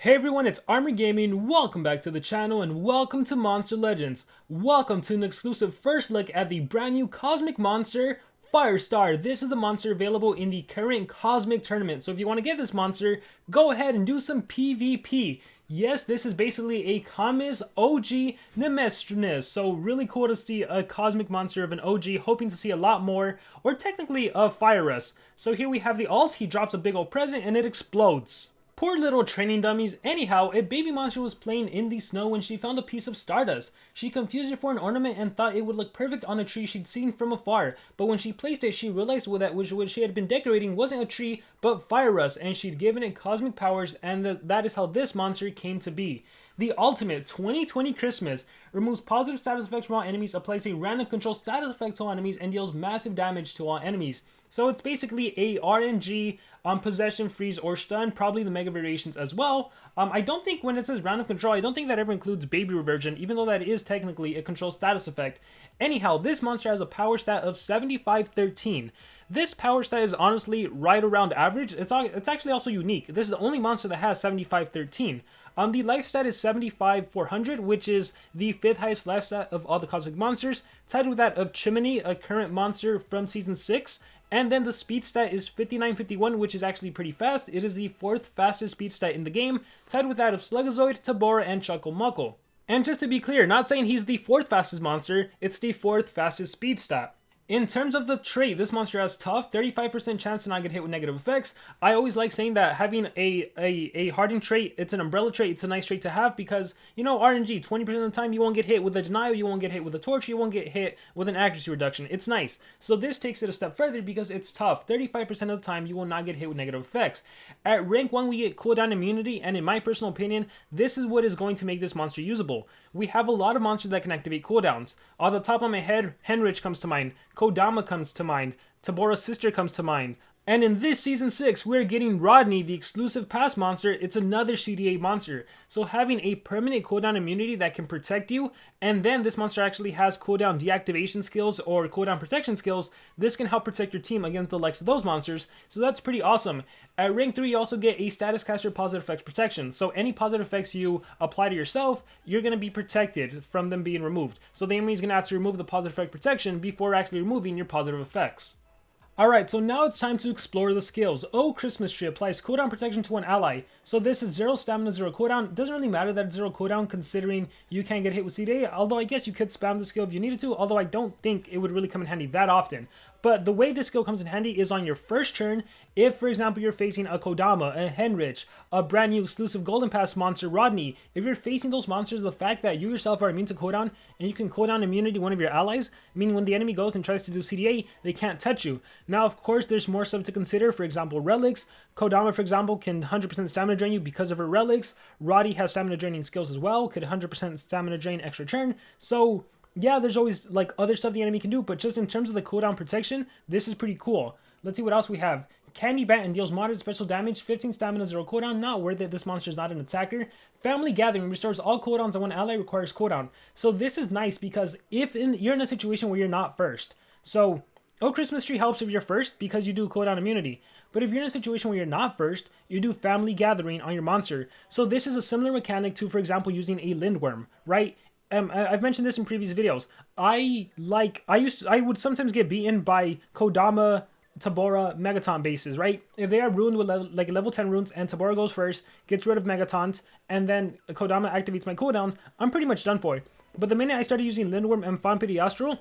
Hey everyone, it's Armor Gaming. Welcome back to the channel and welcome to Monster Legends. Welcome to an exclusive first look at the brand new cosmic monster, Firustar. This is the monster available in the current cosmic tournament. So if you want to get this monster, go ahead and do some PvP. Yes, this is basically a Kami's OG Nemestrinus. So really cool to see a cosmic monster of an OG, hoping to see a lot more, or technically a Firus. So here we have the ult, he drops a big old present and it explodes. Poor little training dummies. Anyhow, a baby monster was playing in the snow when she found a piece of stardust. She confused it for an ornament and thought it would look perfect on a tree she'd seen from afar. But when she placed it, she realized that which she had been decorating wasn't a tree, but Firus, and she'd given it cosmic powers, and that is how this monster came to be. The ultimate 2020 Christmas removes positive status effects from all enemies, applies a random control status effect to all enemies, and deals massive damage to all enemies. So it's basically a RNG, possession, freeze, or stun, probably the mega variations as well. I don't think when it says random control, I don't think that ever includes baby reversion, even though that is technically a control status effect. Anyhow, this monster has a power stat of 7513. This power stat is honestly right around average. It's actually also unique. This is the only monster that has 7513. The life stat is 75,400, which is the 5th highest life stat of all the cosmic monsters, tied with that of Chimney, a current monster from Season 6. And then the speed stat is 5951, which is actually pretty fast. It is the 4th fastest speed stat in the game, tied with that of Slugazoid, Tabora, and Chucklemuckle. And just to be clear, not saying he's the 4th fastest monster, it's the 4th fastest speed stat. In terms of the trait, this monster has tough, 35% chance to not get hit with negative effects. I always like saying that having a hardened trait, it's an umbrella trait, it's a nice trait to have because, you know, RNG, 20% of the time you won't get hit with a denial, you won't get hit with a torch, you won't get hit with an accuracy reduction. It's nice. So this takes it a step further because it's tough. 35% of the time you will not get hit with negative effects. At rank 1 we get cooldown immunity, and in my personal opinion, this is what is going to make this monster usable. We have a lot of monsters that can activate cooldowns. Off the top of my head, Henrich comes to mind. Kodama comes to mind, Tabora's sister comes to mind. And in this Season 6, we're getting Rodney, the exclusive pass monster. It's another CDA monster. So having a permanent cooldown immunity that can protect you, and then this monster actually has cooldown deactivation skills or cooldown protection skills, this can help protect your team against the likes of those monsters. So that's pretty awesome. At rank 3, you also get a status caster positive effects protection. So any positive effects you apply to yourself, you're going to be protected from them being removed. So the enemy is going to have to remove the positive effect protection before actually removing your positive effects. Alright, so now it's time to explore the skills. Oh, Christmas Tree applies cooldown protection to one ally. So this is 0 stamina, 0 cooldown. It doesn't really matter that it's 0 cooldown considering you can't get hit with CDA, although I guess you could spam the skill if you needed to, although I don't think it would really come in handy that often. But the way this skill comes in handy is on your first turn. If, for example, you're facing a Kodama, a Henrich, a brand new exclusive Golden Pass monster, Rodney, if you're facing those monsters, the fact that you yourself are immune to cooldown, and you can cooldown immunity one of your allies, meaning when the enemy goes and tries to do CDA, they can't touch you. Now, of course, there's more stuff to consider. For example, relics. Kodama, for example, can 100% stamina drain you because of her relics. Roddy has stamina draining skills as well, could 100% stamina drain extra turn. So yeah, there's always like other stuff the enemy can do, but just in terms of the cooldown protection, this is pretty cool. Let's see what else we have. Candy Baton deals moderate special damage, 15 stamina, 0 cooldown. Not worth it, this monster is not an attacker. Family Gathering restores all cooldowns and one ally requires cooldown. So this is nice because if you're in a situation where you're not first. So, Oh, Christmas Tree helps if you're first because you do cooldown immunity. But if you're in a situation where you're not first, you do Family Gathering on your monster. So this is a similar mechanic to, for example, using a Lindworm, right? I've mentioned this in previous videos. I would sometimes get beaten by Kodama, Tabora, Megaton bases, right? If they are ruined with level 10 runes and Tabora goes first, gets rid of Megatons, and then Kodama activates my cooldowns, I'm pretty much done for. But the minute I started using Lindworm and Vampiri Astral,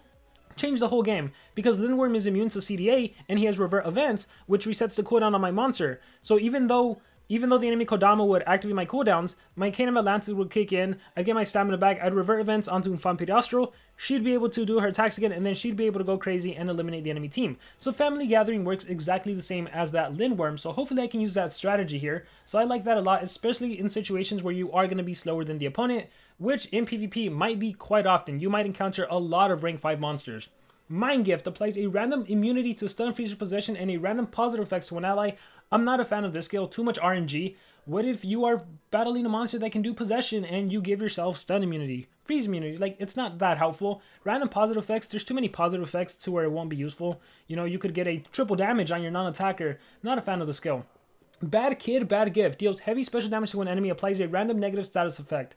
changed the whole game, because Lindworm is immune to CDA, and he has revert events, which resets the cooldown on my monster. So even though the enemy Kodama would activate my cooldowns, my Kingdom Atlantis would kick in, I'd get my stamina back, I'd revert events onto Vampiri Astral, she'd be able to do her attacks again, and then she'd be able to go crazy and eliminate the enemy team. So Family Gathering works exactly the same as that Lindworm, so hopefully I can use that strategy here. So I like that a lot, especially in situations where you are going to be slower than the opponent, which in PvP might be quite often. You might encounter a lot of rank 5 monsters. Mind Gift applies a random immunity to stun, freeze, or possession and a random positive effects to an ally. I'm not a fan of this skill, too much RNG. What if you are battling a monster that can do possession and you give yourself stun immunity, freeze immunity? Like, it's not that helpful. Random positive effects, there's too many positive effects to where it won't be useful. You know, you could get a triple damage on your non-attacker. Not a fan of the skill. Bad Kid, Bad Gift. Deals heavy special damage to an enemy, applies a random negative status effect.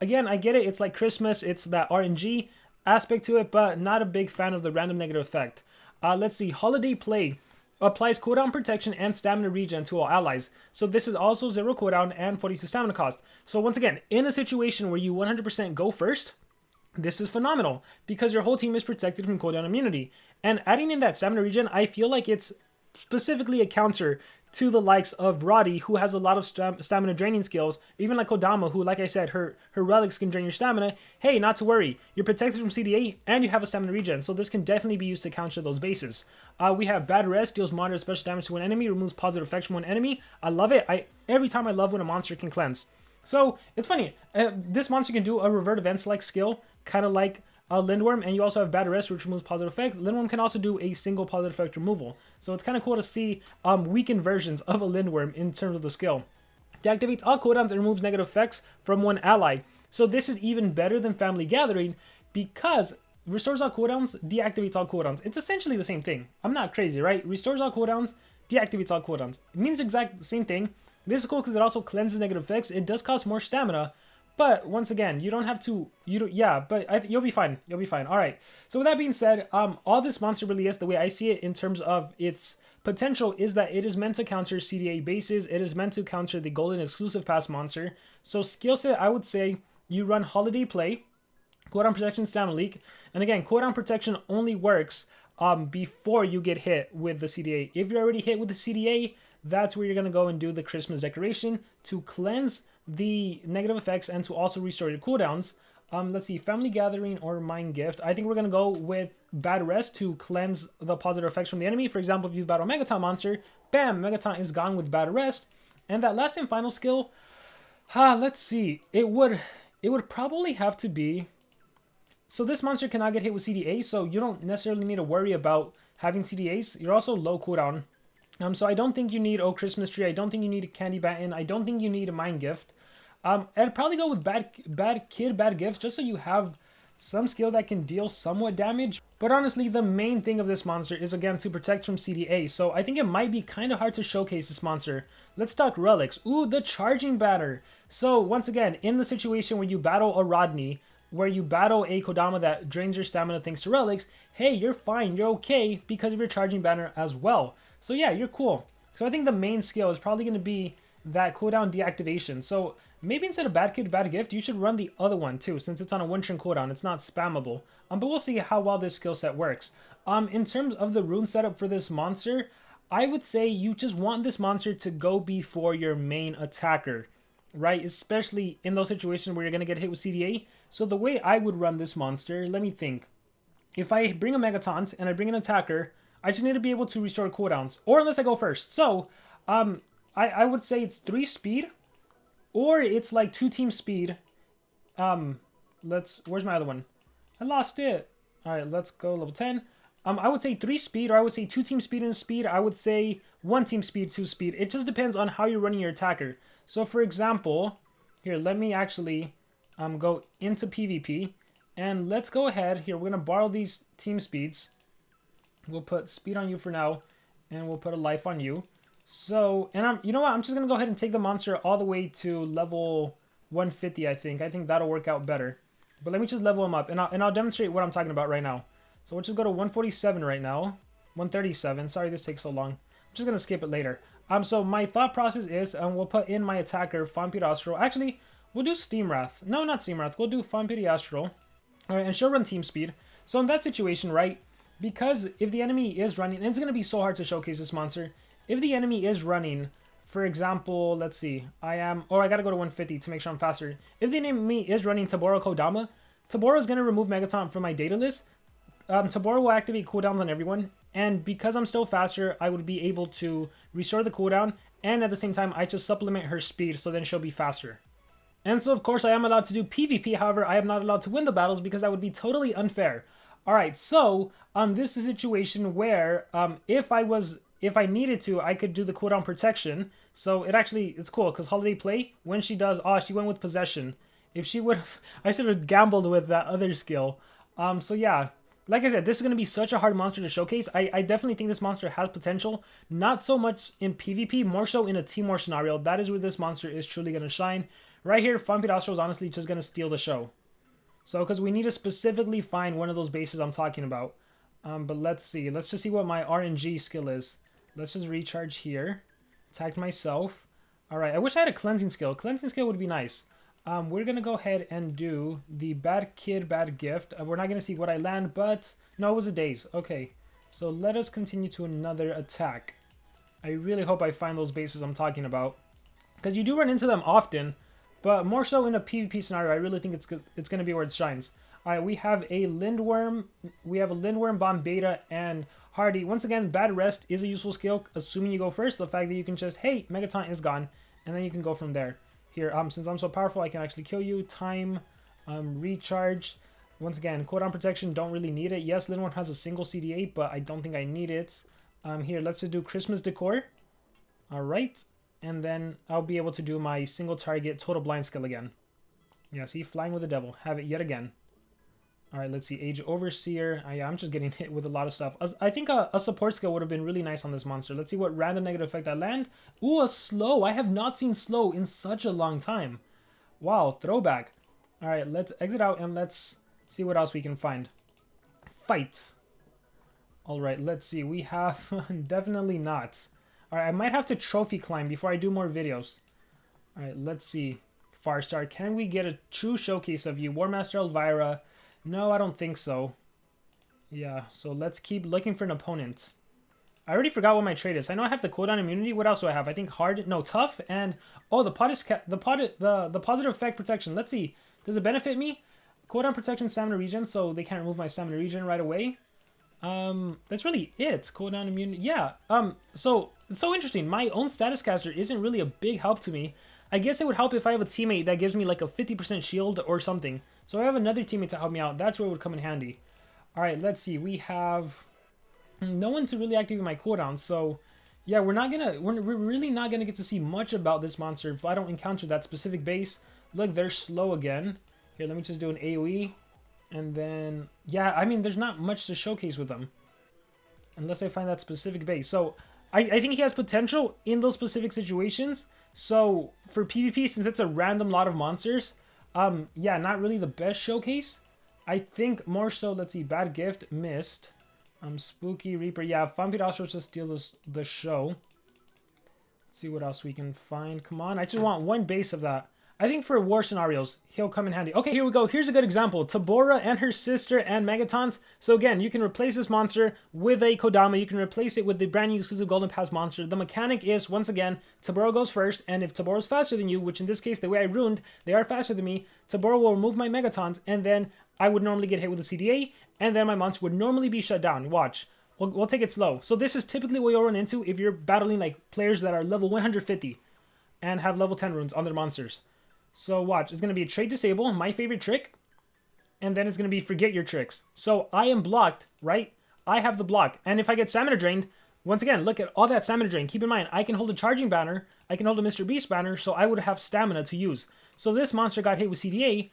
Again, I get it. It's like Christmas. It's that RNG aspect to it, but not a big fan of the random negative effect. Let's see. Holiday Play. Applies cooldown protection and stamina regen to all allies. So this is also 0 cooldown and 42 stamina cost. So once again, in a situation where you 100% go first, this is phenomenal because your whole team is protected from cooldown immunity. And adding in that stamina regen, I feel like it's specifically a counter to the likes of Roddy, who has a lot of stamina draining skills, even like Kodama, who, like I said, her relics can drain your stamina. Hey, not to worry, you're protected from CDA and you have a stamina regen, so this can definitely be used to counter those bases. We have Bad Rest, deals moderate special damage to an enemy, removes positive effects from one enemy. I love it. Every time I love when a monster can cleanse. So it's funny, this monster can do a revert events like skill, kind of like Lindworm, and you also have Bad Arrest, which removes positive effects. Lindworm can also do a single positive effect removal. So it's kind of cool to see weakened versions of a Lindworm in terms of the skill. Deactivates all cooldowns and removes negative effects from one ally. So this is even better than Family Gathering because restores all cooldowns, deactivates all cooldowns. It's essentially the same thing. I'm not crazy, right? Restores all cooldowns, deactivates all cooldowns. It means exact the same thing. This is cool because it also cleanses negative effects. It does cost more stamina, but once again, you don't have to, you'll be fine. You'll be fine. All right. So with that being said, all this monster really is, the way I see it in terms of its potential, is that it is meant to counter CDA bases. It is meant to counter the golden exclusive pass monster. So skill set, I would say you run Holiday Play, cooldown protection, stamina leak. And again, cooldown protection only works before you get hit with the CDA. If you're already hit with the CDA, that's where you're going to go and do the Christmas decoration to cleanse the negative effects and to also restore your cooldowns. Let's see, Family Gathering or Mind Gift. I think we're going to go with Bad Rest to cleanse the positive effects from the enemy. For example, if you battle Megaton monster, bam, Megaton is gone with Bad Rest. And that last and final skill, let's see, it would probably have to be, so this monster cannot get hit with CDA, so you don't necessarily need to worry about having CDAs. You're also low cooldown. So I don't think you need Christmas Tree. I don't think you need a Candy Baton. I don't think you need a Mind Gift. I'd probably go with Bad Kid, Bad Gift, just so you have some skill that can deal somewhat damage. But honestly, the main thing of this monster is, again, to protect from CDA. So I think it might be kind of hard to showcase this monster. Let's talk relics. Ooh, the Charging Banner. So once again, in the situation where you battle a Rodney, where you battle a Kodama that drains your stamina thanks to relics, hey, you're fine, you're okay because of your Charging Banner as well. So yeah, you're cool. So I think the main skill is probably going to be that cooldown deactivation. So maybe instead of Bad Kid, Bad Gift, you should run the other one too, since it's on a one-turn cooldown. It's not spammable. But we'll see how well this skill set works. In terms of the rune setup for this monster, I would say you just want this monster to go before your main attacker, right? Especially in those situations where you're going to get hit with CDA. So the way I would run this monster, let me think. If I bring a Megaton and I bring an attacker, I just need to be able to restore cooldowns, or unless I go first. So, I would say it's 3 speed, or it's like 2 team speed. Where's my other one? I lost it. All right, let's go level 10. I would say 3 speed, or I would say 2 team speed and speed. I would say 1 team speed, 2 speed. It just depends on how you're running your attacker. So for example, here, let me actually go into PvP, and let's go ahead. Here, we're gonna borrow these team speeds. We'll put speed on you for now, and we'll put a life on you. So, and you know what? I'm just going to go ahead and take the monster all the way to level 150, I think. I think that'll work out better. But let me just level him up, and I'll demonstrate what I'm talking about right now. So we'll just go to 147 right now. 137. Sorry this takes so long. I'm just going to skip it later. So my thought process is, we'll put in my attacker, Firustar. Actually, we'll do Steam Wrath. No, not Steam Wrath. We'll do Firustar. Alright, and she'll run team speed. So in that situation, right, because if the enemy is running, and it's going to be so hard to showcase this monster, if the enemy is running, for example, let's see, I got to go to 150 to make sure I'm faster. If the enemy is running Tabora Kodama, Tabora is going to remove Megaton from my data list. Tabora will activate cooldowns on everyone, and because I'm still faster, I would be able to restore the cooldown, and at the same time, I just supplement her speed, so then she'll be faster. And so, of course, I am allowed to do PvP, however, I am not allowed to win the battles because that would be totally unfair. Alright, so, this is a situation where, if I needed to, I could do the cooldown protection. So, it's cool, because Holiday Play, when she does, she went with Possession. If she would have, I should have gambled with that other skill. So yeah, like I said, this is going to be such a hard monster to showcase. I definitely think this monster has potential. Not so much in PvP, more so in a Team War scenario. That is where this monster is truly going to shine. Right here, Firustar is honestly just going to steal the show. So, because we need to specifically find one of those bases I'm talking about. But let's see. Let's just see what my RNG skill is. Let's just recharge here. Attack myself. Alright, I wish I had a cleansing skill. Cleansing skill would be nice. We're going to go ahead and do the bad kid, bad gift. We're not going to see what I land, but... No, it was a daze. Okay. So let us continue to another attack. I really hope I find those bases I'm talking about. Because you do run into them often. But more so in a PvP scenario, I really think it's going to be where it shines. Alright, we have a Lindworm. We have a Lindworm, Bomb Beta, and Hardy. Once again, Bad Rest is a useful skill, assuming you go first. The fact that you can just, hey, Megaton is gone. And then you can go from there. Here, since I'm so powerful, I can actually kill you. Time, recharge. Once again, cooldown protection, don't really need it. Yes, Lindworm has a single CD8, but I don't think I need it. Here, let's just do Christmas Decor. Alright. And then I'll be able to do my single target total blind skill again. Yeah, see, Flying with the Devil. Have it yet again. Alright, let's see. Age Overseer. Yeah, I'm just getting hit with a lot of stuff. I think a support skill would have been really nice on this monster. Let's see what random negative effect I land. Ooh, a slow. I have not seen slow in such a long time. Wow, throwback. Alright, let's exit out and let's see what else we can find. Fight. Alright, let's see. We have definitely not. Alright, I might have to trophy climb before I do more videos. Alright, let's see. Firustar, can we get a true showcase of you? War Master Elvira. No, I don't think so. Yeah, so let's keep looking for an opponent. I already forgot what my trait is. I know I have the cooldown immunity. What else do I have? I think hard, no, tough, and oh, the positive effect protection. Let's see. Does it benefit me? Cooldown protection, stamina regen, so they can't remove my stamina regen right away. That's really it. Cooldown immunity. Yeah. So it's so interesting. My own status caster isn't really a big help to me. I guess it would help if I have a teammate that gives me like a 50% shield or something. So I have another teammate to help me out. That's where it would come in handy. Alright, let's see. We have no one to really activate my cooldown. So yeah, we're really not gonna get to see much about this monster if I don't encounter that specific base. Look, they're slow again. Here, let me just do an AoE. And then, yeah, I mean, there's not much to showcase with them. Unless I find that specific base. So I think he has potential in those specific situations. So for PvP, since it's a random lot of monsters, yeah, not really the best showcase. I think more so, let's see, Bad Gift, missed. Spooky Reaper, yeah, Firustar just steal the show. Let's see what else we can find. Come on, I just want one base of that. I think for war scenarios, he'll come in handy. Okay, here we go. Here's a good example. Tabora and her sister and Megatons. So again, you can replace this monster with a Kodama. You can replace it with the brand new exclusive Golden Pass monster. The mechanic is, once again, Tabora goes first. And if Tabora's faster than you, which in this case, the way I ruined, they are faster than me, Tabora will remove my Megatons. And then I would normally get hit with a CDA. And then my monster would normally be shut down. Watch. We'll take it slow. So this is typically what you'll run into if you're battling like players that are level 150 and have level 10 runes on their monsters. So watch, it's going to be a trait disable, my favorite trick, and then it's going to be forget your tricks. So I am blocked, right? I have the block, and if I get stamina drained, once again, look at all that stamina drain. Keep in mind, I can hold a charging banner, I can hold a Mr. Beast banner, so I would have stamina to use. So this monster got hit with CDA,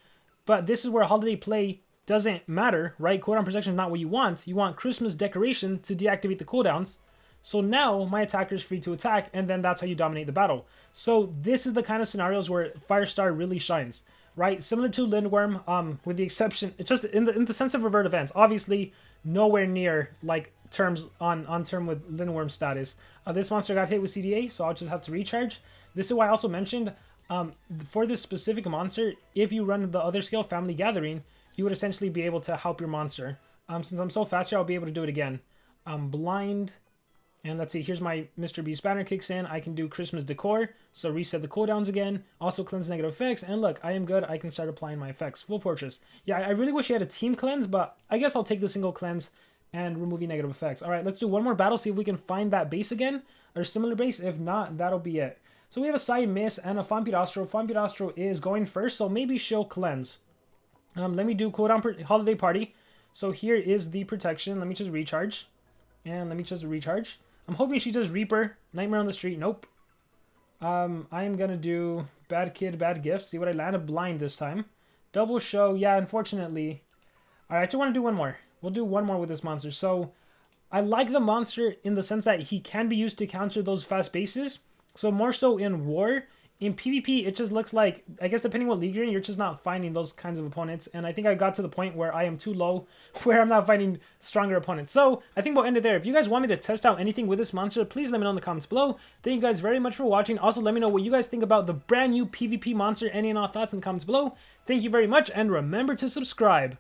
but this is where holiday play doesn't matter, right? Cooldown protection is not what you want. You want Christmas decoration to deactivate the cooldowns. So now my attacker is free to attack, and then that's how you dominate the battle. So this is the kind of scenarios where Firustar really shines, right? Similar to Lindworm, with the exception, it's just in the sense of revert events. Obviously, nowhere near like terms on term with Lindworm status. This monster got hit with CDA, so I'll just have to recharge. This is why I also mentioned for this specific monster, if you run the other skill, Family Gathering, you would essentially be able to help your monster. Since I'm so fast here, I'll be able to do it again. Blind. And let's see, here's my Mr. Beast banner kicks in. I can do Christmas Decor, so reset the cooldowns again. Also cleanse negative effects, and look, I am good. I can start applying my effects. Full Fortress. Yeah, I really wish I had a team cleanse, but I guess I'll take the single cleanse and removing negative effects. All right, let's do one more battle, see if we can find that base again, or similar base. If not, that'll be it. So we have a Sai Miss and a Firustar. Firustar is going first, so maybe she'll cleanse. Let me do cooldown holiday party. So here is the protection. Let me just recharge. And let me just recharge. I'm hoping she does Reaper. Nightmare on the Street. Nope. I am going to do Bad Kid, Bad Gift. See what I land. A blind this time. Double show. Yeah, unfortunately. Alright, I just want to do one more. we'll do one more with this monster. So I like the monster in the sense that he can be used to counter those fast bases. So more so in war. In PvP, it just looks like, I guess depending what league you're in, you're just not finding those kinds of opponents. And I think I got to the point where I am too low, where I'm not finding stronger opponents. So I think we'll end it there. If you guys want me to test out anything with this monster, please let me know in the comments below. Thank you guys very much for watching. Also, let me know what you guys think about the brand new PvP monster. Any and all thoughts in the comments below. Thank you very much, and remember to subscribe.